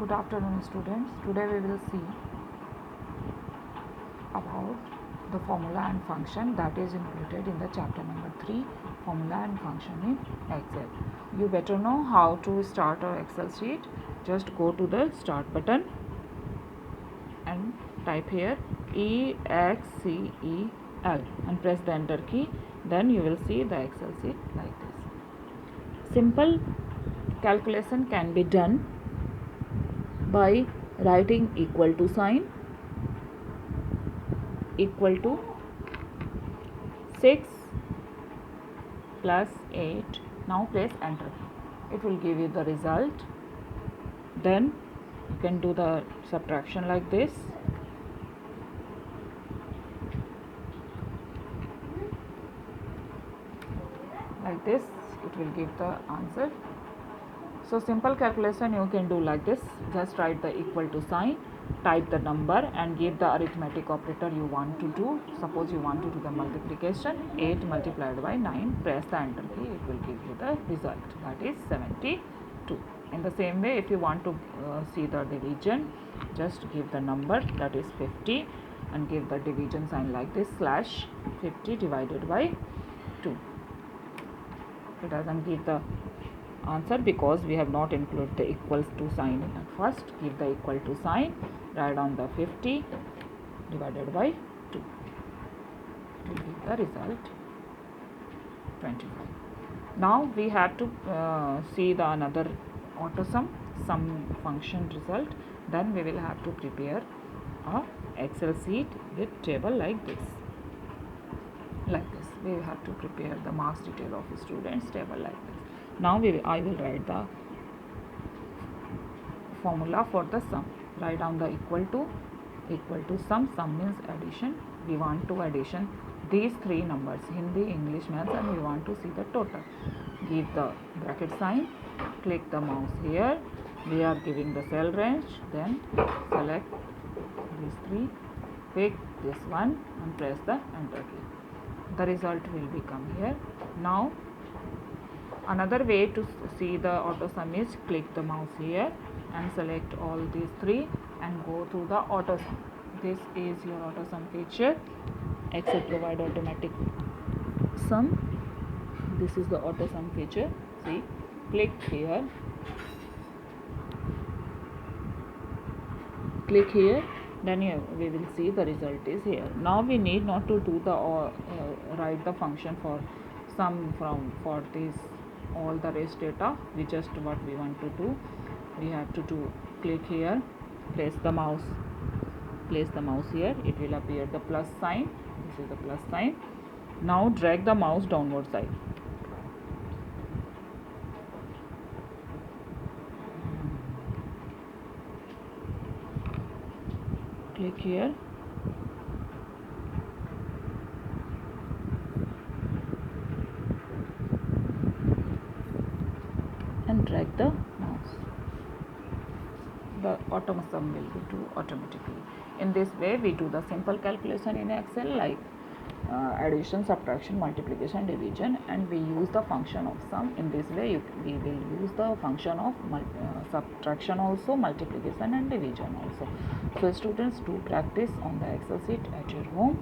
Good afternoon, students. Today we will see about the formula and function that is included in the chapter number 3, formula and function in Excel. You better know how to start an Excel sheet. Just go to the start button and type here EXCEL and press the enter key. Then you will see the Excel sheet like this. Simple calculation can be done by writing equal to sign, equal to 6 plus 8. Now press enter. It will give you the result. Then you can do the subtraction like this. Like this, it will give the answer. So simple calculation you can do like this. Just write the equal to sign, type the number and give the arithmetic operator you want to do. Suppose you want to do the multiplication, 8 multiplied by 9, press the enter key, it will give you the result, that is 72. In the same way, if you want to see the division, just give the number, that is 50, and give the division sign like this, slash 50 divided by 2. It doesn't give the answer because we have not included the equals to sign at first. Give the equal to sign, write down the 50 divided by 2. It will give the result 25. Now we have to see the another auto sum function result. Then we will have to prepare a Excel sheet with table like this. We have to prepare the marks detail of students table like this. Now I will write the formula for the sum. Write down the equal to sum means addition. We want to addition these three numbers, Hindi, English, Maths, and we want to see the total. Give the bracket sign, click the mouse here. We are giving the cell range, then select these three, pick this one and press the enter key. The result will become here. Now another way to see the auto sum is click the mouse here and select all these three and go to the auto sum. This is your auto sum feature. Excel provide automatic sum. This is the auto sum feature. See, click here, then we will see the result is here. Now we need not to do the write the function for sum for this all the rest data. We just what we want to do, we have to do click here, place the mouse here, it will appear the plus sign. This is the plus sign. Now drag the mouse downward side. Click here, and drag the mouse. The auto sum will be do automatically. In this way we do the simple calculation in Excel like addition, subtraction, multiplication, division, and we use the function of sum. In this way we will use the function of subtraction also, multiplication and division also. So students, do practice on the Excel sheet at your home.